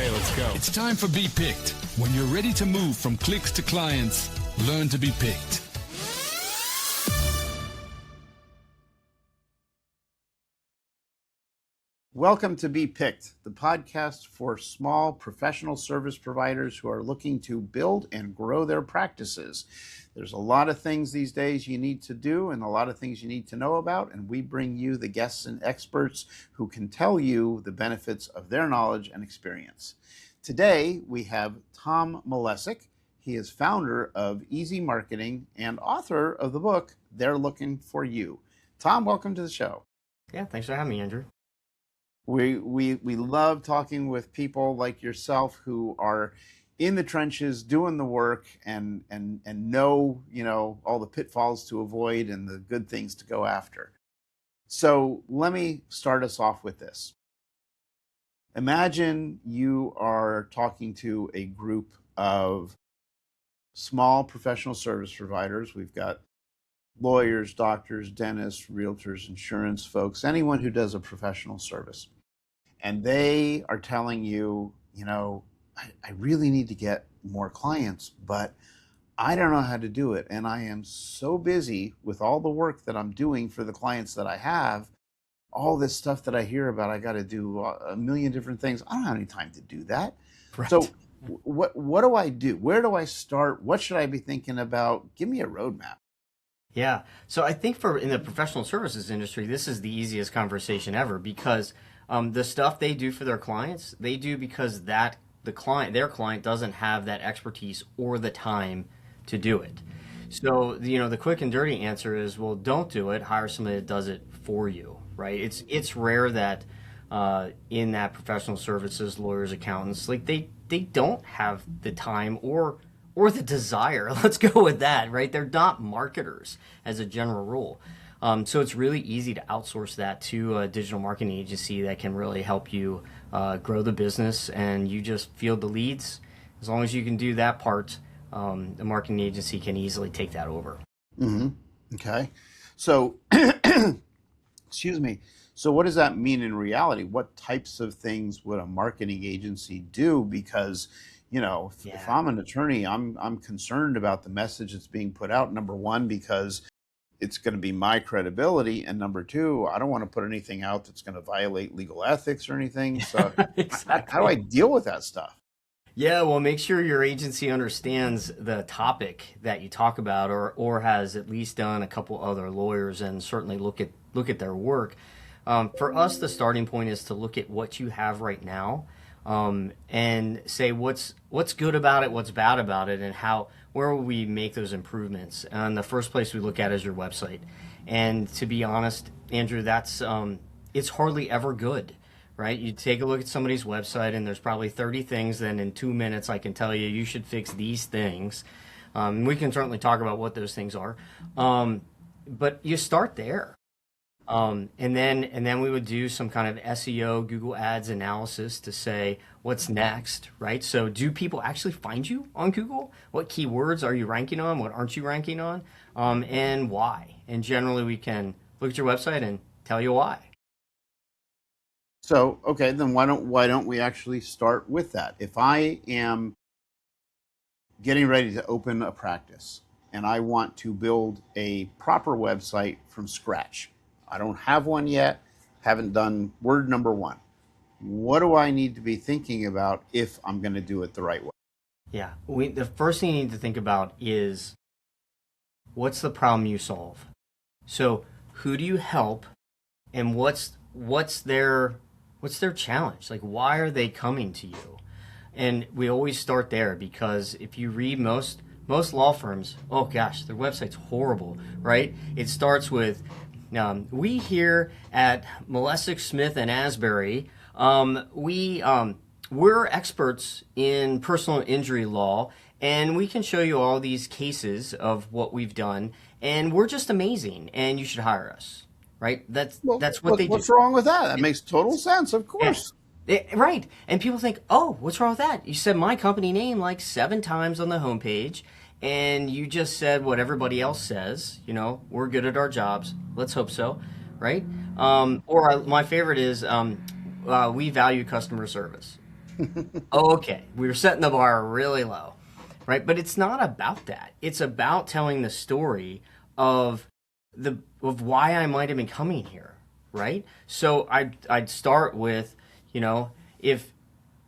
Okay, let's go. It's time for Be Picked. When you're ready to move from clicks to clients, learn to be picked. Welcome to Be Picked, the podcast for small professional service providers who are looking to build and grow their practices. There's a lot of things these days you need to do and a lot of things you need to know about, and we bring you the guests and experts who can tell you the benefits of their knowledge and experience. Today, we have Tom Malesic. He is founder of Easy Marketing and author of the book, They're Looking for You. Tom, welcome to the show. Yeah, thanks for having me, Andrew. We love talking with people like yourself who are in the trenches doing the work and know, all the pitfalls to avoid and the good things to go after. So let me start us off with this. Imagine you are talking to a group of small professional service providers. We've got lawyers, doctors, dentists, realtors, insurance folks, anyone who does a professional service. And they are telling you, I really need to get more clients, but I don't know how to do it. And I am so busy with all the work that I'm doing for the clients that I have, all this stuff that I hear about, I got to do a million different things. I don't have any time to do that. Right. So what do I do? Where do I start? What should I be thinking about? Give me a roadmap. Yeah. So I think in the professional services industry, this is the easiest conversation ever because the stuff they do for their clients, they do because their client doesn't have that expertise or the time to do it. So, the quick and dirty answer is, well, don't do it. Hire somebody that does it for you, right? It's rare that in that professional services, lawyers, accountants, like they don't have the time or the desire. Let's go with that, right? They're not marketers as a general rule. So it's really easy to outsource that to a digital marketing agency that can really help you grow the business, and you just field the leads. As long as you can do that part, the marketing agency can easily take that over. Mm-hmm. Okay. So, excuse me. So what does that mean in reality? What types of things would a marketing agency do? Because if I'm an attorney, I'm concerned about the message that's being put out. Number one, because it's going to be my credibility, and number two, I don't want to put anything out that's going to violate legal ethics or anything. So Exactly. How do I deal with that stuff? Yeah, well, make sure your agency understands the topic that you talk about, or has at least done a couple other lawyers, and certainly look at their work. For us, the starting point is to look at what you have right now. And say what's good about it, what's bad about it, and where will we make those improvements. And the first place we look at is your website. And to be honest, Andrew, that's it's hardly ever good, right? You take a look at somebody's website and there's probably 30 things, then in 2 minutes I can tell you should fix these things. We can certainly talk about what those things are, but you start there. And then we would do some kind of SEO, Google Ads analysis to say what's next, right? So do people actually find you on Google? What keywords are you ranking on? What aren't you ranking on? And why? And generally we can look at your website and tell you why. So, okay, then why don't we actually start with that? If I am getting ready to open a practice and I want to build a proper website from scratch, I don't have one yet, haven't done word number one. What do I need to be thinking about if I'm going to do it the right way? Yeah, the first thing you need to think about is what's the problem you solve? So who do you help, and what's their challenge? Like, why are they coming to you? And we always start there, because if you read most law firms, oh gosh, their website's horrible, right? It starts with, we here at Malesic, Smith, and Asbury, we're experts in personal injury law, and we can show you all these cases of what we've done, and we're just amazing, and you should hire us, right? That's what they do. What's wrong with that? That makes total sense, of course. Right. And people think, oh, what's wrong with that? You said my company name like 7 times on the homepage, and you just said what everybody else says. We're good at our jobs. Let's hope so, right? My favorite is we value customer service. Okay, we were setting the bar really low, right? But it's not about that. It's about telling the story of of why I might have been coming here, right? So I'd start with, you know, if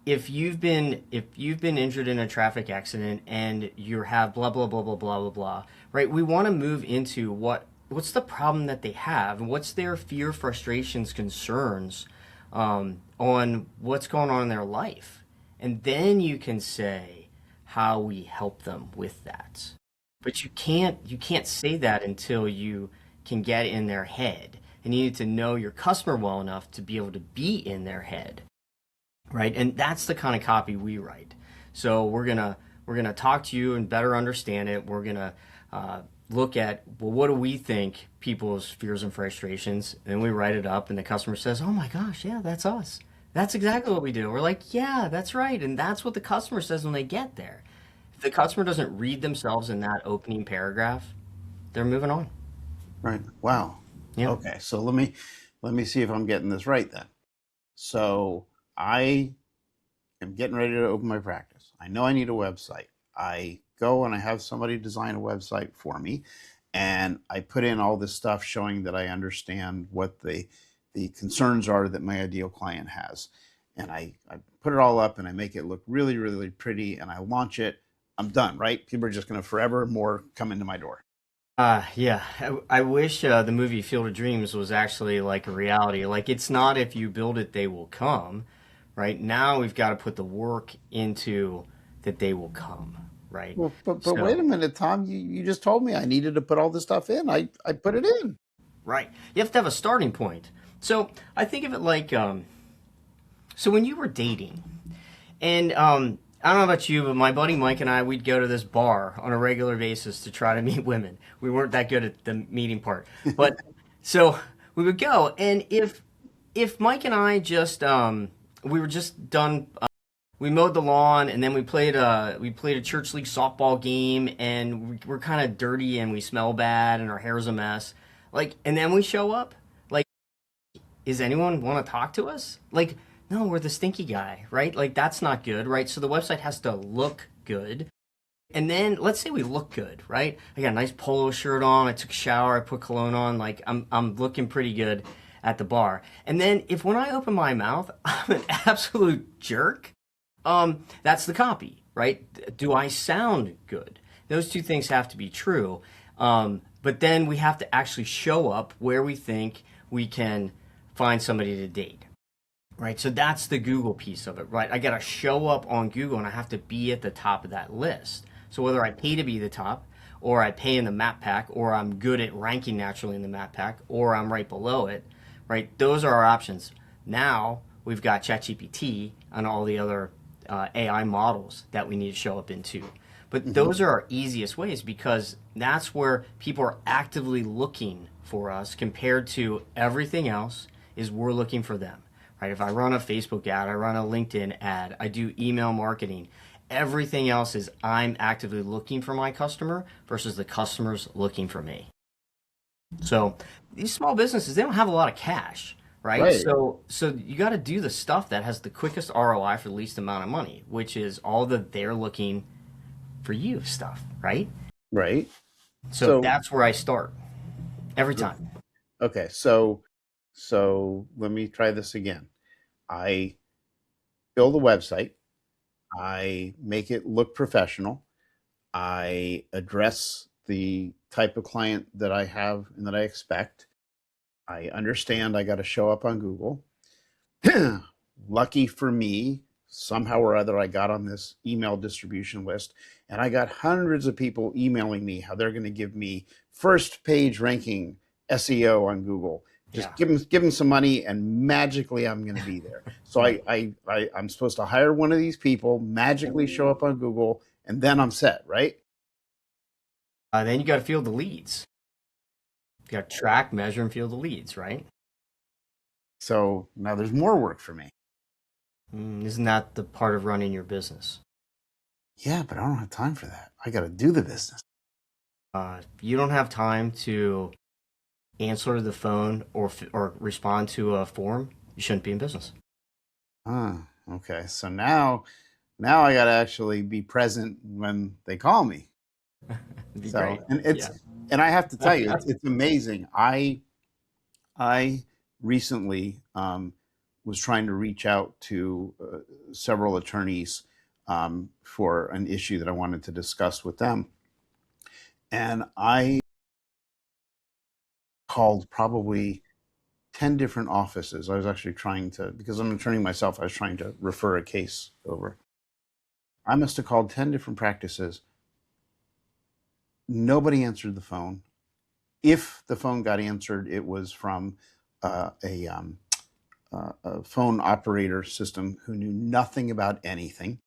if you've been injured in a traffic accident and you have blah blah blah blah blah blah blah, right? We want to move into what's the problem that they have and what's their fear, frustrations, concerns, on what's going on in their life, and then you can say how we help them with that. But you can't say that until you can get in their head, and you need to know your customer well enough to be able to be in their head, right? And that's the kind of copy we write. So we're gonna talk to you and better understand it. We're gonna look at, well, what do we think people's fears and frustrations, and we write it up, and the customer says, "Oh my gosh, yeah, that's us. That's exactly what we do." We're like, "Yeah, that's right," and that's what the customer says when they get there. If the customer doesn't read themselves in that opening paragraph, they're moving on. Right. Wow. Yeah. Okay. So let me see if I'm getting this right then. So I am getting ready to open my practice. I know I need a website. I go and I have somebody design a website for me, and I put in all this stuff showing that I understand what the concerns are that my ideal client has. And I put it all up and I make it look really, really pretty and I launch it. I'm done, right? People are just going to forever more come into my door. Yeah. I wish the movie Field of Dreams was actually like a reality. Like, it's not if you build it, they will come, right? Now we've got to put the work into that they will come, right? Well, but wait a So, minute, Tom. You just told me I needed to put all this stuff in. I put it in. right. You have to have a starting point. So I think of it like, so when you were dating, and I don't know about you, but my buddy Mike and I, we'd go to this bar on a regular basis to try to meet women. We weren't that good at the meeting part, but so we would go, and if Mike and I just we were just done, we mowed the lawn, and then we played a church league softball game, and we're kind of dirty and we smell bad and our hair's a mess, like, and then we show up, like, is anyone want to talk to us? Like, no, we're the stinky guy, right? Like, that's not good, right? So the website has to look good. And then let's say we look good, right? I got a nice polo shirt on, I took a shower, I put cologne on, like, I'm looking pretty good at the bar. And then if when I open my mouth, I'm an absolute jerk, that's the copy, right? Do I sound good? Those two things have to be true. But then we have to actually show up where we think we can find somebody to date. Right, so that's the Google piece of it, right? I got to show up on Google and I have to be at the top of that list. So whether I pay to be the top, or I pay in the map pack, or I'm good at ranking naturally in the map pack, or I'm right below it, right? Those are our options. Now we've got ChatGPT and all the other AI models that we need to show up into. But Hmm. those are our easiest ways because that's where people are actively looking for us compared to everything else is we're looking for them, right? If I run a Facebook ad, I run a LinkedIn ad, I do email marketing. Everything else is I'm actively looking for my customer versus the customer's looking for me. So these small businesses, they don't have a lot of cash, right? Right. So you got to do the stuff that has the quickest ROI for the least amount of money, which is all the they're looking for you stuff, right? Right. So So that's where I start every time. okay. So let me try this again. I build a website. I make it look professional. I address the type of client that I have and that I expect. I understand I got to show up on Google. Lucky for me, somehow or other, I got on this email distribution list and I got hundreds of people emailing me how they're going to give me first page ranking SEO on Google. Yeah, Just give them some money and magically I'm going to be there. So right. I'm supposed to hire one of these people, magically show up on Google, and then I'm set, right? Then you got to field the leads. You got to track, measure, and field the leads, right? So now there's more work for me. Isn't that the part of running your business? Yeah, but I don't have time for that. I got to do the business. You don't have time to answer the phone or respond to a form. You shouldn't be in business. Ah, Okay. So now I got to actually be present when they call me. It'd be So, great. and Yeah. and I have to tell you, it's amazing. I recently was trying to reach out to several attorneys for an issue that I wanted to discuss with them. And I called probably 10 different offices. I was actually trying to, because I'm an attorney myself, I was trying to refer a case over. I must have called 10 different practices. Nobody answered the phone. If the phone got answered, it was from a phone operator system who knew nothing about anything.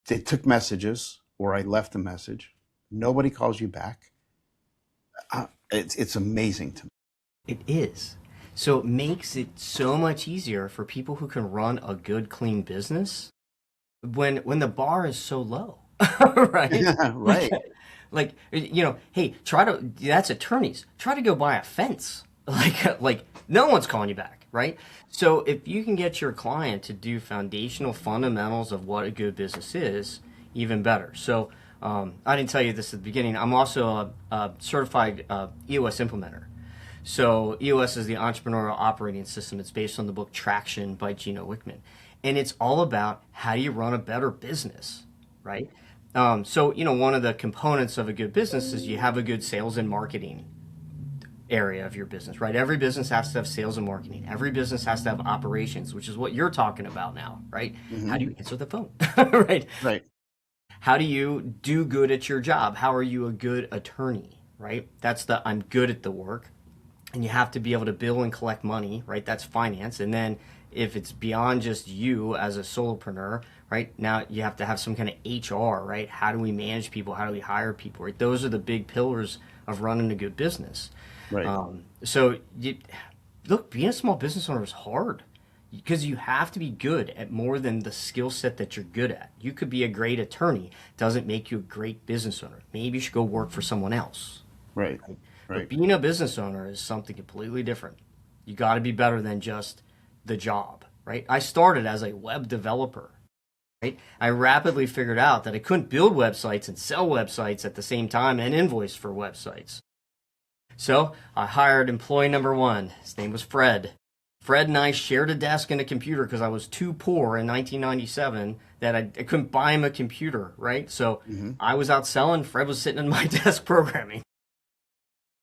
They took messages, or I left a message. Nobody calls you back. It's amazing to me. It is. So it makes it so much easier for people who can run a good, clean business when the bar is so low, right? Yeah, right. Like, hey, that's attorneys. Try to go buy a fence. Like no one's calling you back, right? So if you can get your client to do foundational fundamentals of what a good business is, even better. So I didn't tell you this at the beginning. I'm also a certified EOS implementer. So EOS is the entrepreneurial operating system. It's based on the book Traction by Gino Wickman. And it's all about how do you run a better business, right? So, one of the components of a good business is you have a good sales and marketing area of your business, right? Every business has to have sales and marketing. Every business has to have operations, which is what you're talking about now, right? How do you answer the phone, right? Right. How do you do good at your job? How are you a good attorney, right? That's the I'm good at the work. And you have to be able to bill and collect money, right? That's finance. And then if it's beyond just you as a solopreneur, right? Now you have to have some kind of HR, right? How do we manage people? How do we hire people, right? Those are the big pillars of running a good business. Right. Look, being a small business owner is hard because you have to be good at more than the skill set that you're good at. You could be a great attorney, doesn't make you a great business owner. Maybe you should go work for someone else. Right. But Right. being a business owner is something completely different. You got to be better than just the job, right? I started as a web developer, right? I rapidly figured out that I couldn't build websites and sell websites at the same time and invoice for websites. So I hired employee number one. His name was Fred. Fred and I shared a desk and a computer because I was too poor in 1997 that I couldn't buy him a computer, right? So I was out selling. Fred was sitting at my desk programming.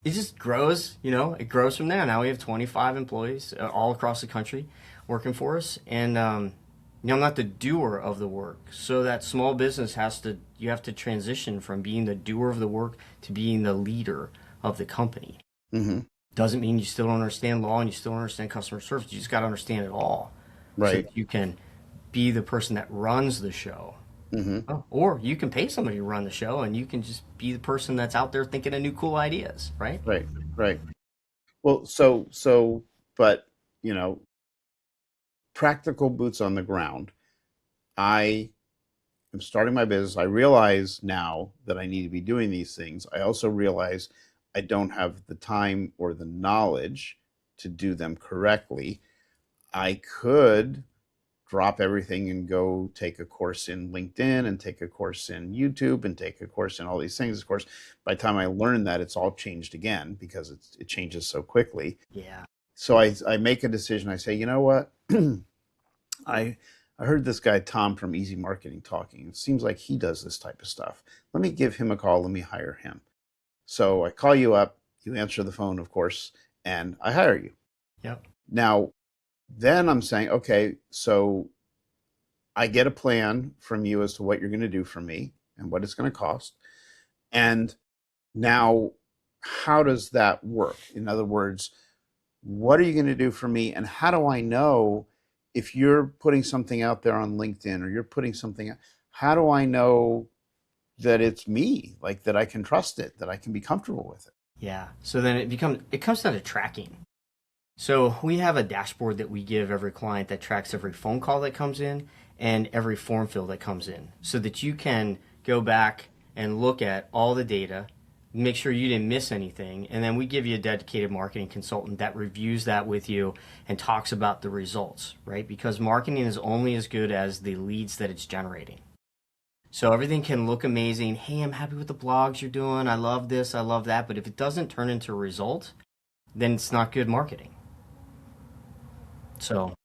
It just grows, it grows from there. Now we have 25 employees all across the country working for us. And, I'm not the doer of the work. So that small business you have to transition from being the doer of the work to being the leader of the company. Doesn't mean you still don't understand law and you still don't understand customer service. You just got to understand it all. So Right. that you can be the person that runs the show. Or you can pay somebody to run the show and you can just be the person that's out there thinking of new cool ideas, right? Right. Right. Well, but practical boots on the ground. I am starting my business. I realize now that I need to be doing these things. I also realize I don't have the time or the knowledge to do them correctly. I could drop everything and go take a course in LinkedIn and take a course in YouTube and take a course in all these things. Of course, by the time I learn that, it's all changed again because it changes so quickly. Yeah. So I make a decision. I say, you know what? I heard this guy Tom from Easy Marketing talking. It seems like he does this type of stuff. Let me give him a call. Let me hire him. So I call you up. You answer the phone, of course, and I hire you. Yep. Now, then I'm saying, okay, so I get a plan from you as to what you're going to do for me and what it's going to cost. And now, how does that work? In other words, what are you going to do for me? And how do I know if you're putting something out there on LinkedIn or you're putting something out, how do I know that it's me, like that I can trust it, that I can be comfortable with it? Yeah. So then it comes down to tracking. So we have a dashboard that we give every client that tracks every phone call that comes in and every form fill that comes in so that you can go back and look at all the data, make sure you didn't miss anything, and then we give you a dedicated marketing consultant that reviews that with you and talks about the results, right? Because marketing is only as good as the leads that it's generating. So everything can look amazing. Hey, I'm happy with the blogs you're doing. I love this, I love that. But if it doesn't turn into a result, then it's not good marketing. So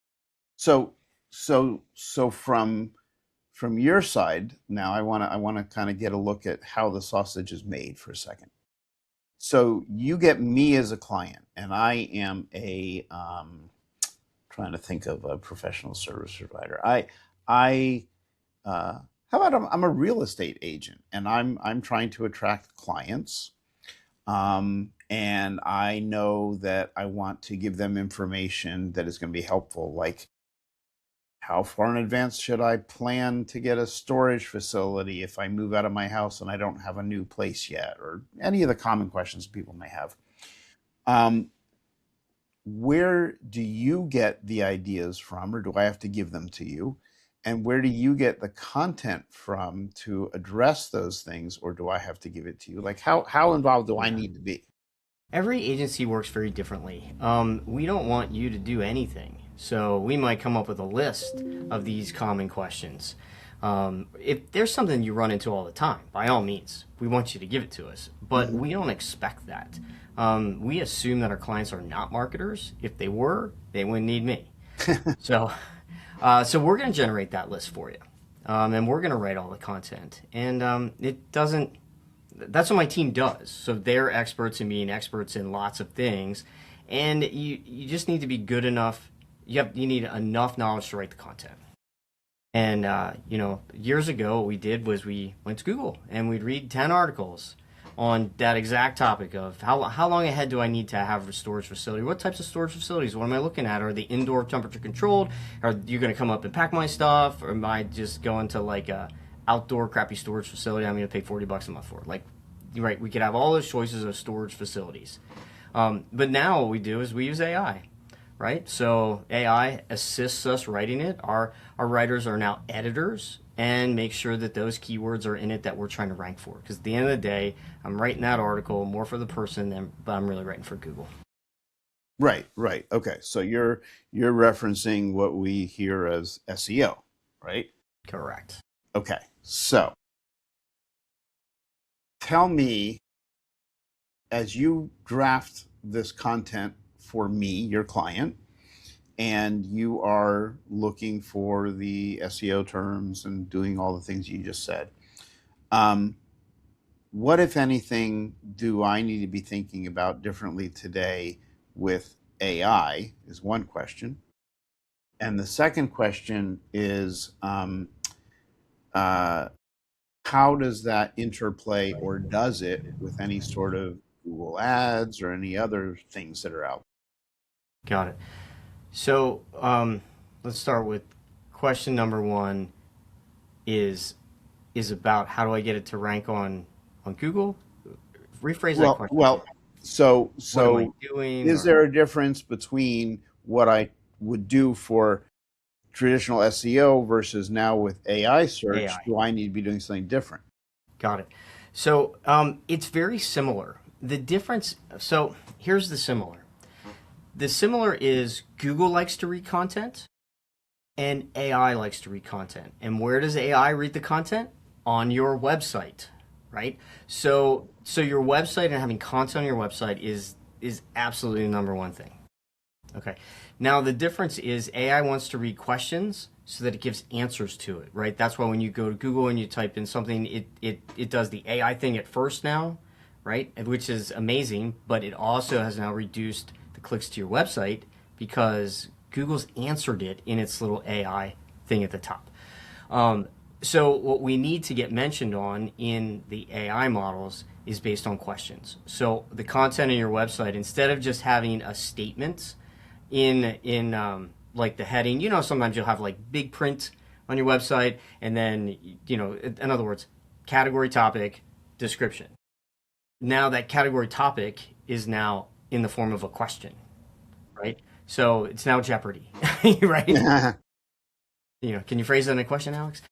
So from your side now, I want to kind of get a look at how the sausage is made for a second. So you get me as a client, and I am a trying to think of a professional service provider. I how about I'm a real estate agent, and I'm trying to attract clients. And I know that I want to give them information that is going to be helpful, like how far in advance should I plan to get a storage facility if I move out of my house and I don't have a new place yet, or any of the common questions people may have. Um, where do you get the ideas from, or do I have to give them to you? And where do you get the content from to address those things, or do I have to give it to you? Like how involved do I yeah. need to be? Every agency works very differently. We don't want you to do anything. So we might come up with a list of these common questions. If there's something you run into all the time, by all means, we want you to give it to us. But we don't expect that. We assume that our clients are not marketers. If they were, they wouldn't need me. So we're going to generate that list for you. And we're going to write all the content. And it doesn't that's what my team does. So they're experts in being experts in lots of things, and you just need to be good enough. You need enough knowledge to write the content. And years ago, what we did was we went to Google and we'd read 10 articles on that exact topic of how long ahead do I need to have a storage facility? What types of storage facilities? What am I looking at? Are they indoor temperature controlled? Are you going to come up and pack my stuff? Or am I just going to like a outdoor crappy storage facility I'm going to pay $40 a month for? Like, right, we could have all those choices of storage facilities. But now what we do is we use AI, right? So AI assists us writing it. Our writers are now editors and make sure that those keywords are in it that we're trying to rank for. Because at the end of the day, I'm writing that article more for the person but I'm really writing for Google. Right. Okay. So you're referencing what we hear as SEO, right? Correct. Okay. So tell me, as you draft this content for me, your client, and you are looking for the SEO terms and doing all the things you just said, what, if anything, do I need to be thinking about differently today with AI is one question. And the second question is, how does that interplay, or does it, with any sort of Google Ads or any other things that are out? Got it. So let's start with question number one is about how do I get it to rank on Google? Rephrase that question. Well, so what am I doing? Is there a difference between what I would do for traditional SEO versus now with AI search? AI. Do I need to be doing something different? Got it. So it's very similar. The difference, so here's the similar. The similar is Google likes to read content and AI likes to read content. And where does AI read the content? On your website, right? So your website and having content on your website is absolutely the number one thing. Okay. Now the difference is AI wants to read questions so that it gives answers to it, right? That's why when you go to Google and you type in something, it does the AI thing at first now, right? Which is amazing, but it also has now reduced the clicks to your website because Google's answered it in its little AI thing at the top. So what we need to get mentioned on in the AI models is based on questions. So the content on your website, instead of just having a statement in like the heading, sometimes you'll have like big print on your website and then, in other words, category, topic, description. Now that category topic is now in the form of a question, right? So it's now Jeopardy, right? Can you phrase that in a question, Alex?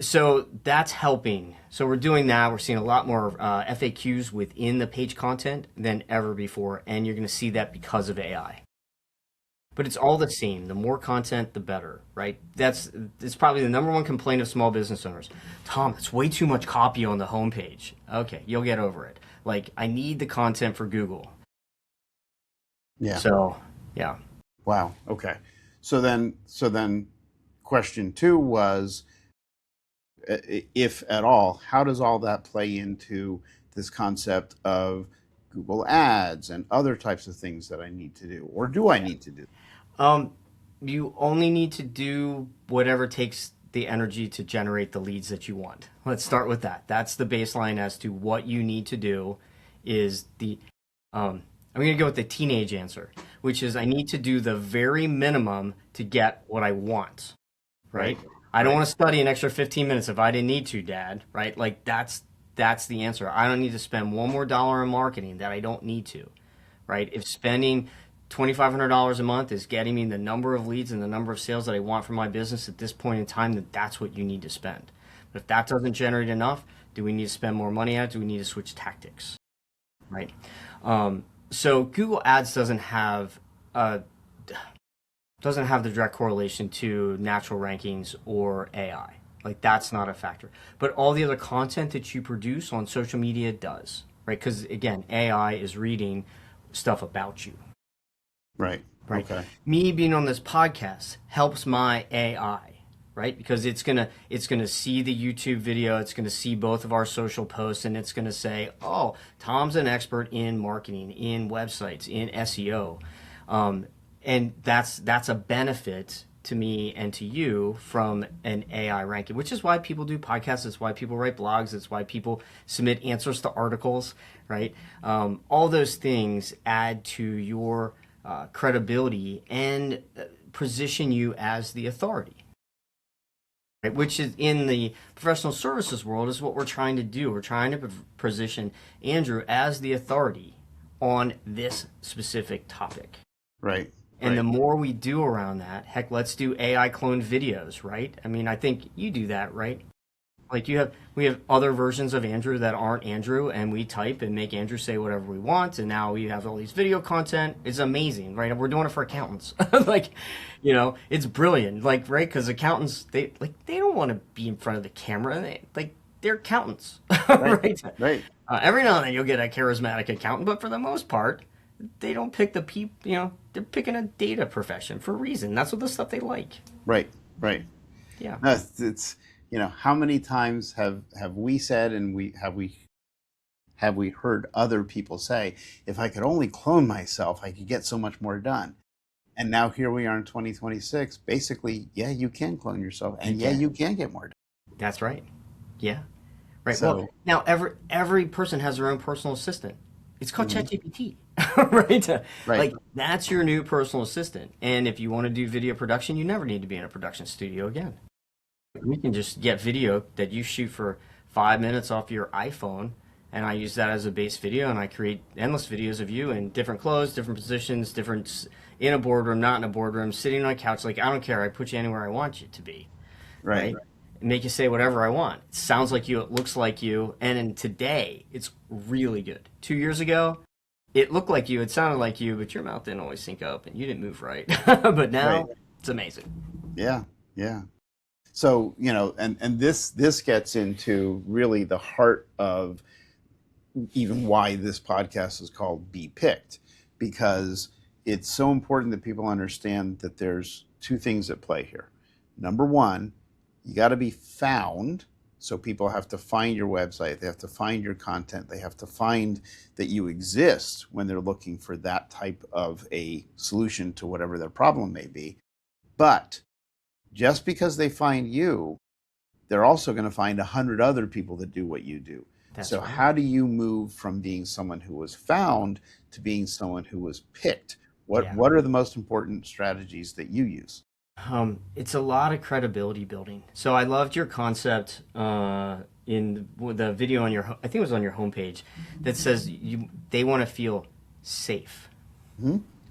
So that's helping. So we're doing that. We're seeing a lot more FAQs within the page content than ever before, and you're going to see that because of AI. But it's all the same. The more content, the better, right? It's probably the number one complaint of small business owners. Tom, it's way too much copy on the homepage. Okay, you'll get over it. Like, I need the content for Google. Yeah. So, yeah. Wow. Okay. So then question 2 was, if at all, how does all that play into this concept of Google Ads and other types of things that I need to do, or do I need to do? You only need to do whatever takes the energy to generate the leads that you want. Let's start with that. That's the baseline as to what you need to do. Is the I'm going to go with the teenage answer, which is I need to do the very minimum to get what I want, right? I don't want to study an extra 15 minutes if I didn't need to, Dad, right? Like that's the answer. I don't need to spend one more dollar in marketing that I don't need to, right? If spending $2,500 a month is getting me the number of leads and the number of sales that I want for my business at this point in time, then that's what you need to spend. But if that doesn't generate enough, do we need to spend more money on it? Do we need to switch tactics, right? So Google Ads doesn't have the direct correlation to natural rankings or AI. Like that's not a factor. But all the other content that you produce on social media does, right? Because again, AI is reading stuff about you. Right. Okay. Me being on this podcast helps my AI, right? Because it's gonna see the YouTube video, it's gonna see both of our social posts, and it's gonna say, "Oh, Tom's an expert in marketing, in websites, in SEO," and that's a benefit to me and to you from an AI ranking, which is why people do podcasts. It's why people write blogs. It's why people submit answers to articles, right? All those things add to your credibility and position you as the authority, right? Which is in the professional services world is what we're trying to do. We're trying to position Andrew as the authority on this specific topic. Right. And the more we do around that, heck, let's do AI cloned videos, right? I mean, I think you do that, right? Like we have other versions of Andrew that aren't Andrew, and we type and make Andrew say whatever we want, and now we have all these video content. It's amazing, right? We're doing it for accountants. Like, it's brilliant. Like, right? Because accountants, they don't want to be in front of the camera. They're accountants, right? Right. Every now and then you'll get a charismatic accountant, but for the most part, they don't pick the people. They're picking a data profession for a reason. That's what the stuff they like. Right. Yeah. It's how many times have we said, and have we heard other people say, if I could only clone myself, I could get so much more done. And now here we are in 2026. Basically, yeah, you can clone yourself, and you can get more done. That's right. Yeah. Right. So, well, now every person has their own personal assistant. It's called ChatGPT, right? Like that's your new personal assistant. And if you want to do video production, you never need to be in a production studio again. We can just get video that you shoot for 5 minutes off your iPhone, and I use that as a base video, and I create endless videos of you in different clothes, different positions, different in a boardroom, not in a boardroom, sitting on a couch. Like, I don't care. I put you anywhere I want you to be. Right? Make you say whatever I want. It sounds like you. It looks like you. And in today, it's really good. 2 years ago, it looked like you. It sounded like you, but your mouth didn't always sync up, and you didn't move right. But now, it's amazing. Yeah. So, and this gets into really the heart of even why this podcast is called Be Picked, because it's so important that people understand that there's 2 things at play here. Number one, you got to be found. So people have to find your website. They have to find your content. They have to find that you exist when they're looking for that type of a solution to whatever their problem may be. But just because they find you, they're also going to find 100 other people that do what you do. So how do you move from being someone who was found to being someone who was picked? What are the most important strategies that you use? It's a lot of credibility building. So I loved your concept in the video on I think it was on your homepage, that says they want to feel safe,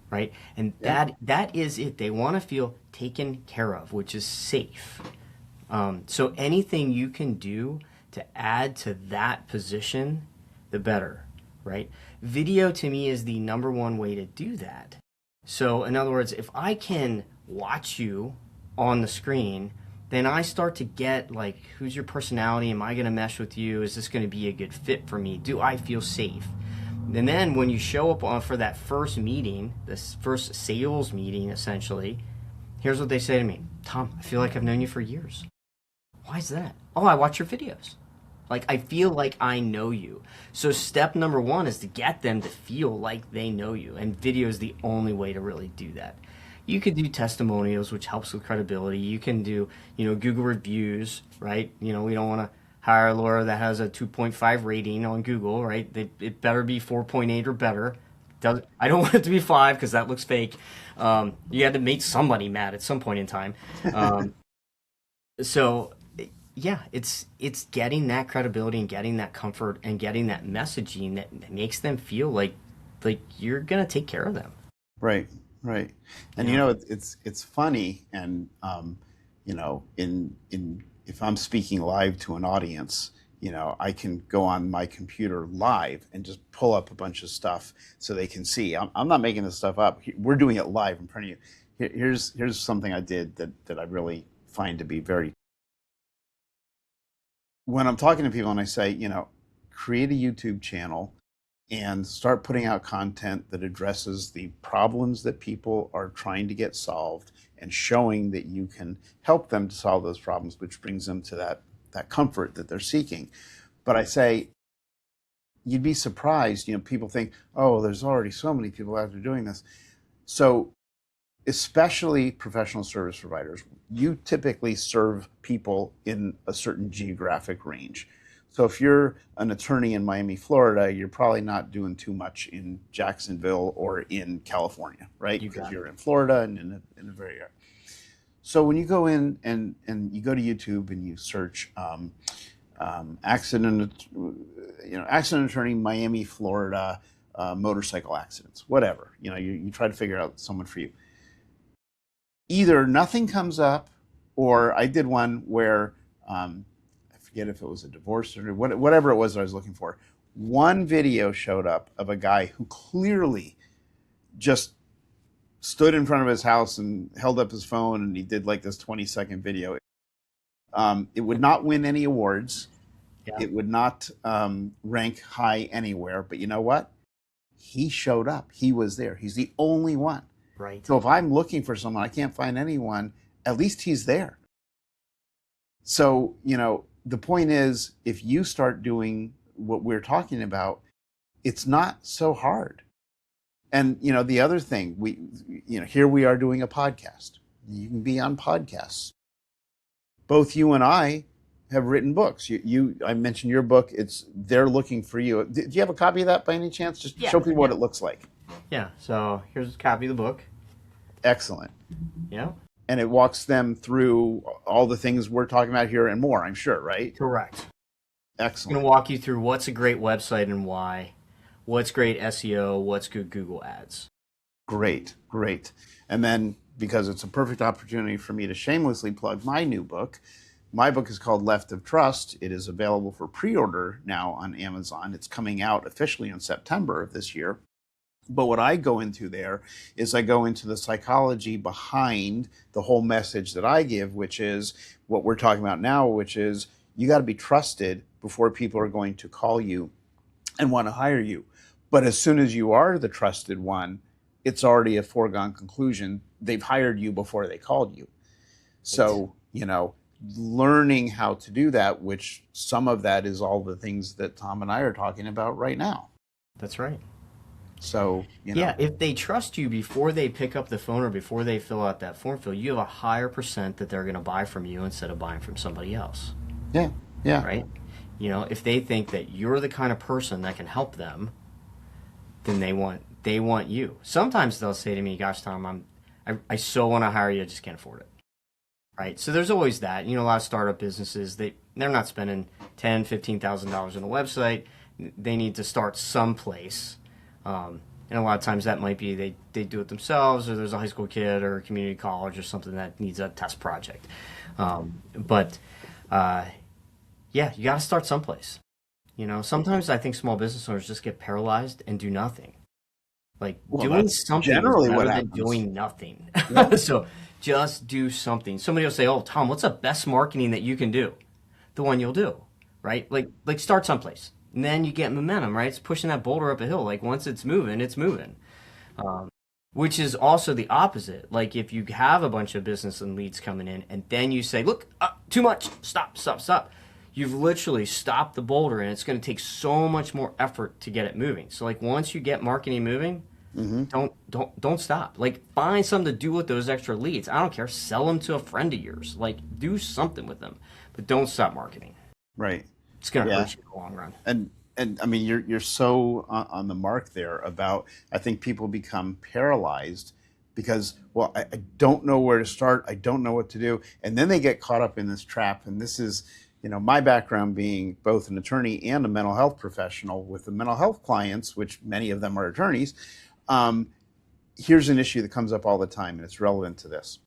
right? And that is it. They want to feel taken care of, which is safe. So anything you can do to add to that position, the better, right? Video to me is the number one way to do that. So in other words, if I can watch you on the screen, then I start to get like, who's your personality? Am I going to mesh with you? Is this going to be a good fit for me? Do I feel safe? And then when you show up for that first meeting, this first sales meeting, essentially, here's what they say to me. Tom, I feel like I've known you for years. Why is that? Oh, I watch your videos. Like, I feel like I know you. So step number one is to get them to feel like they know you. And video is the only way to really do that. You could do testimonials, which helps with credibility. You can do, Google reviews, right? We don't want to hire a lawyer that has a 2.5 rating on Google, right? It better be 4.8 or better. I don't want it to be 5 because that looks fake. You had to make somebody mad at some point in time. So yeah, it's getting that credibility and getting that comfort and getting that messaging that makes them feel like you're gonna take care of them. Right. And it's funny, and in if I'm speaking live to an audience, I can go on my computer live and just pull up a bunch of stuff so they can see. I'm not making this stuff up. We're doing it live in front of you. Here's something I did that I really find to be very. When I'm talking to people and I say, create a YouTube channel and start putting out content that addresses the problems that people are trying to get solved and showing that you can help them to solve those problems, which brings them to that comfort that they're seeking. But I say, you'd be surprised, people think, oh, there's already so many people out there doing this. So especially professional service providers, you typically serve people in a certain geographic range. So if you're an attorney in Miami, Florida, you're probably not doing too much in Jacksonville or in California, right? Because you're in Florida and in a very area. So when you go in and you go to YouTube and you search accident attorney, Miami, Florida, motorcycle accidents, whatever, you try to figure out someone for you. Either nothing comes up, or I did one where I forget if it was a divorce or whatever it was that I was looking for. One video showed up of a guy who clearly just stood in front of his house and held up his phone, and he did like this 20-second video. It would not win any awards. Yeah. It would not rank high anywhere. But you know what? He showed up. He was there. He's the only one. Right. So if I'm looking for someone, I can't find anyone, at least he's there. So, the point is, if you start doing what we're talking about, it's not so hard. And, the other thing, here we are doing a podcast. You can be on podcasts. Both you and I have written books. I mentioned your book. They're looking for you. Do you have a copy of that by any chance? Just show people what it looks like. Yeah, so here's a copy of the book. Excellent. Yeah. And it walks them through all the things we're talking about here and more, I'm sure, right? Correct. Excellent. It's going to walk you through what's a great website and why, what's great SEO, what's good Google ads. Great. And then, because it's a perfect opportunity for me to shamelessly plug my new book. My book is called Left of Trust. It is available for pre-order now on Amazon. It's coming out officially in September of this year. But what I go into there is I go into the psychology behind the whole message that I give, which is what we're talking about now, which is you got to be trusted before people are going to call you and want to hire you. But as soon as you are the trusted one, it's already a foregone conclusion. They've hired you before they called you. So, learning how to do that, which some of that is all the things that Tom and I are talking about right now. That's right. So, Yeah, if they trust you before they pick up the phone or before they fill out that form fill, you have a higher percent that they're going to buy from you instead of buying from somebody else. Yeah. Right? If they think that you're the kind of person that can help them, then they want you. Sometimes they'll say to me, gosh, Tom, I so want to hire you, I just can't afford it. Right? So there's always that. A lot of startup businesses, they're not spending $10,000, $15,000 on a website. They need to start someplace. And a lot of times that might be they do it themselves, or there's a high school kid or a community college or something that needs a test project. But yeah, you got to start someplace. Sometimes I think small business owners just get paralyzed and do nothing. Like doing that's something generally is what better than happens. doing nothing. So just do something. Somebody will say, "Oh, Tom, what's the best marketing that you can do?" The one you'll do, right? Like start someplace, and then you get momentum, right? It's pushing that boulder up a hill. Like once it's moving, it's moving. Which is also the opposite. Like if you have a bunch of business and leads coming in, and then you say, "Look, too much. Stop, stop, stop." You've literally stopped the boulder, and it's going to take so much more effort to get it moving. So like once you get marketing moving, don't stop. Like find something to do with those extra leads. I don't care. Sell them to a friend of yours. Like do something with them, but don't stop marketing. Right. It's going to hurt you in the long run. And I mean, you're so on the mark there about, I think people become paralyzed because, well, I don't know where to start. I don't know what to do. And then they get caught up in this trap. And this is, my background being both an attorney and a mental health professional with the mental health clients, which many of them are attorneys. Here's an issue that comes up all the time, and it's relevant to this.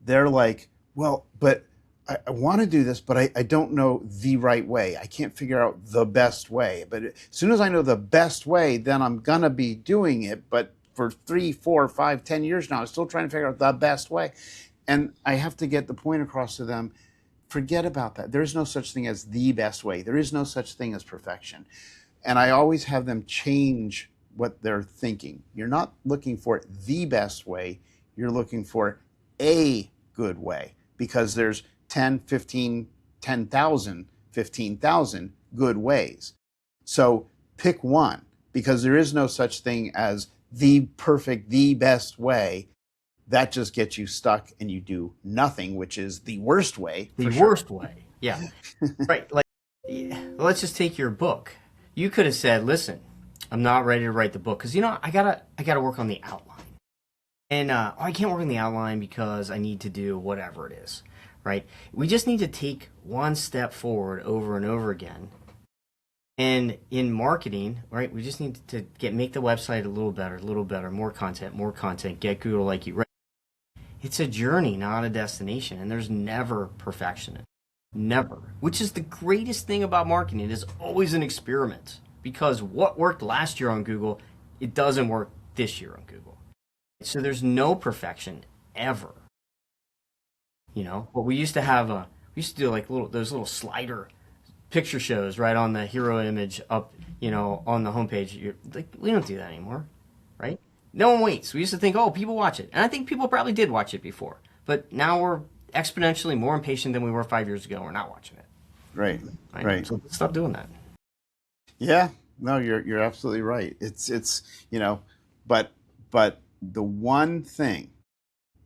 They're like, well, but I want to do this, but I don't know the right way. I can't figure out the best way. But as soon as I know the best way, then I'm going to be doing it. But for 3, 4, 5, 10 years now, I'm still trying to figure out the best way. And I have to get the point across to them. Forget about that. There is no such thing as the best way. There is no such thing as perfection. And I always have them change what they're thinking. You're not looking for the best way. You're looking for a good way, because there's 10, 15, 10,000, 15,000 good ways. So pick one, because there is no such thing as the perfect, the best way. That just gets you stuck and you do nothing, which is the worst way. The worst way. Yeah. Right. Like, let's just take your book. You could have said, listen, I'm not ready to write the book because, I gotta work on the outline. And I can't work on the outline because I need to do whatever it is. Right? We just need to take one step forward over and over again. And in marketing, right, we just need to make the website a little better, more content, get Google like you. Right? It's a journey, not a destination, and there's never perfection. Never. Which is the greatest thing about marketing. It is always an experiment, because what worked last year on Google, it doesn't work this year on Google. So there's no perfection ever. But we used to have we used to do like those little slider picture shows right on the hero image up, on the homepage. We don't do that anymore, right? No one waits. We used to think, oh, people watch it. And I think people probably did watch it before. But now we're exponentially more impatient than we were 5 years ago. We're not watching it. Right. So stop doing that. Yeah. No, you're absolutely right. It's but the one thing,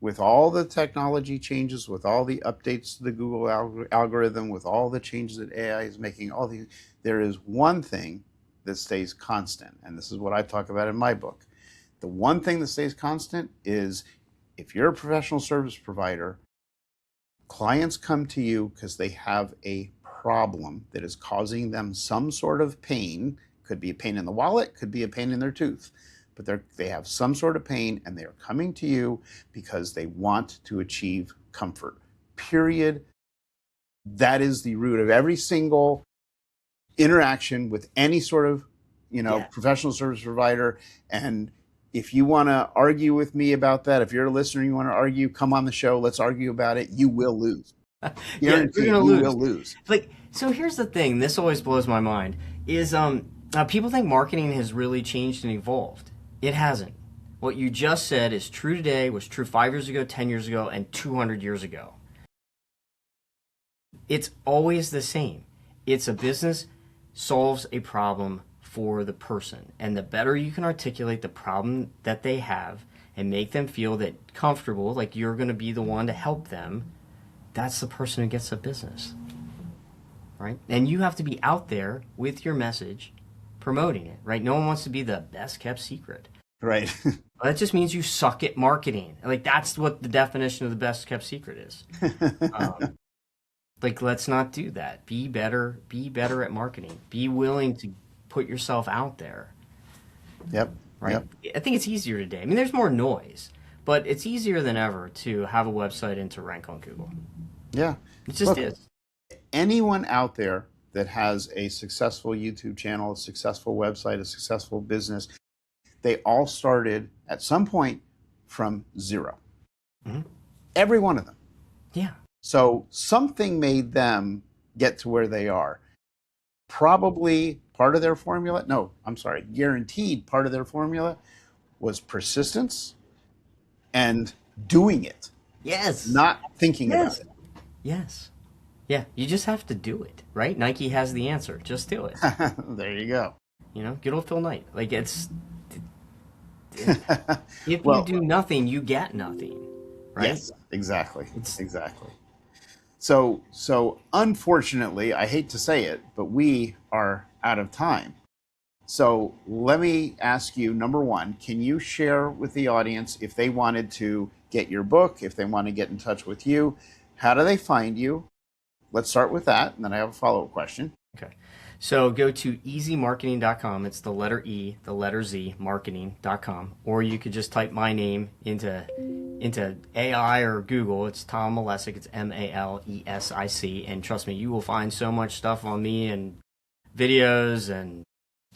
with all the technology changes, with all the updates to the Google algorithm, with all the changes that AI is making, there is one thing that stays constant. And this is what I talk about in my book. The one thing that stays constant is, if you're a professional service provider, clients come to you because they have a problem that is causing them some sort of pain. Could be a pain in the wallet, could be a pain in their tooth. But they have some sort of pain, and they are coming to you because they want to achieve comfort. Period. That is the root of every single interaction with any sort of, professional service provider. And if you want to argue with me about that, if you're a listener, you want to argue, come on the show. Let's argue about it. You will lose. You're gonna lose. Will lose. So here's the thing. This always blows my mind. Is people think marketing has really changed and evolved. It hasn't. What you just said is true today, was true 5 years ago, 10 years ago, and 200 years ago. It's always the same. It's a business solves a problem for the person. And the better you can articulate the problem that they have and make them feel that comfortable, like you're going to be the one to help them, that's the person who gets the business. Right? And you have to be out there with your message promoting it, right? No one wants to be the best kept secret. Right. That just means you suck at marketing. Like, that's what the definition of the best kept secret is. Let's not do that. Be better at marketing. Be willing to put yourself out there. Yep. right? I think it's easier today. I mean, there's more noise, but it's easier than ever to have a website and to rank on Google. Yeah. It just is. Anyone out there that has a successful YouTube channel, a successful website, a successful business, they all started at some point from zero. Mm-hmm. Every one of them. Yeah. So something made them get to where they are. Probably part of their formula, no, I'm sorry, guaranteed part of their formula was persistence and doing it. Yes. Not thinking about it. Yes. Yeah, you just have to do it, right? Nike has the answer. Just do it. There you go. You know, good old Phil Knight. Like, if you do nothing, you get nothing, right? Yes, exactly. Exactly. So unfortunately, I hate to say it, but we are out of time. So let me ask you, number one, can you share with the audience if they wanted to get your book, if they want to get in touch with you, how do they find you? Let's start with that, and then I have a follow-up question. Okay. So go to easymarketing.com. It's the letter E, the letter Z, marketing.com. Or you could just type my name into AI or Google. It's Tom Malesic. It's Malesic. And trust me, you will find so much stuff on me and videos and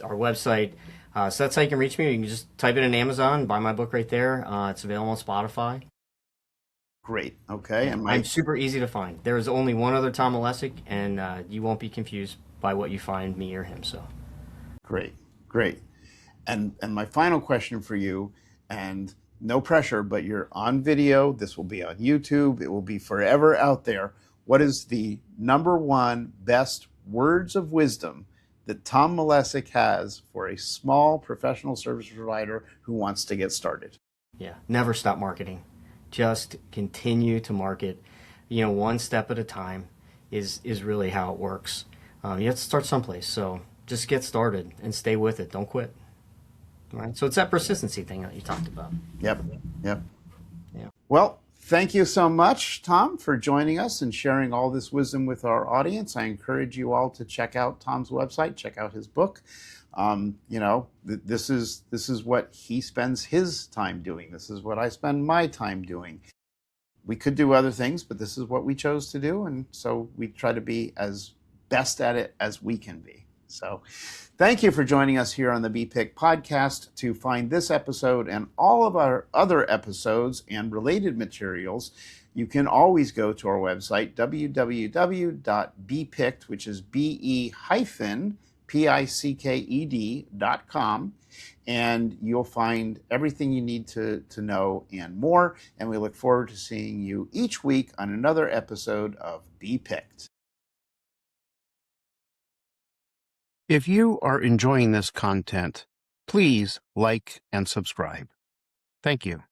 our website. So that's how you can reach me. You can just type it in Amazon, buy my book right there. It's available on Spotify. Great. Okay. And I'm super easy to find. There is only one other Tom Malesic, and you won't be confused by what you find, me or him. So great. And my final question for you, and no pressure, but you're on video. This will be on YouTube. It will be forever out there. What is the number one best words of wisdom that Tom Malesic has for a small professional service provider who wants to get started? Yeah, never stop marketing. Just continue to market. You know, one step at a time is really how it works. You have to start someplace. So just get started and stay with it. Don't quit. All right. So it's that persistency thing that you talked about. Yep. Yeah. Well, thank you so much, Tom, for joining us and sharing all this wisdom with our audience. I encourage you all to check out Tom's website, check out his book. This is what he spends his time doing. This is what I spend my time doing. We could do other things, but this is what we chose to do. And so we try to be as best at it as we can be. So thank you for joining us here on the BPIC podcast. To find this episode and all of our other episodes and related materials, you can always go to our website, www.bpicked, which is BE-PICKED.com, and you'll find everything you need to know and more. And we look forward to seeing you each week on another episode of Be Picked. If you are enjoying this content, please like and subscribe. Thank you.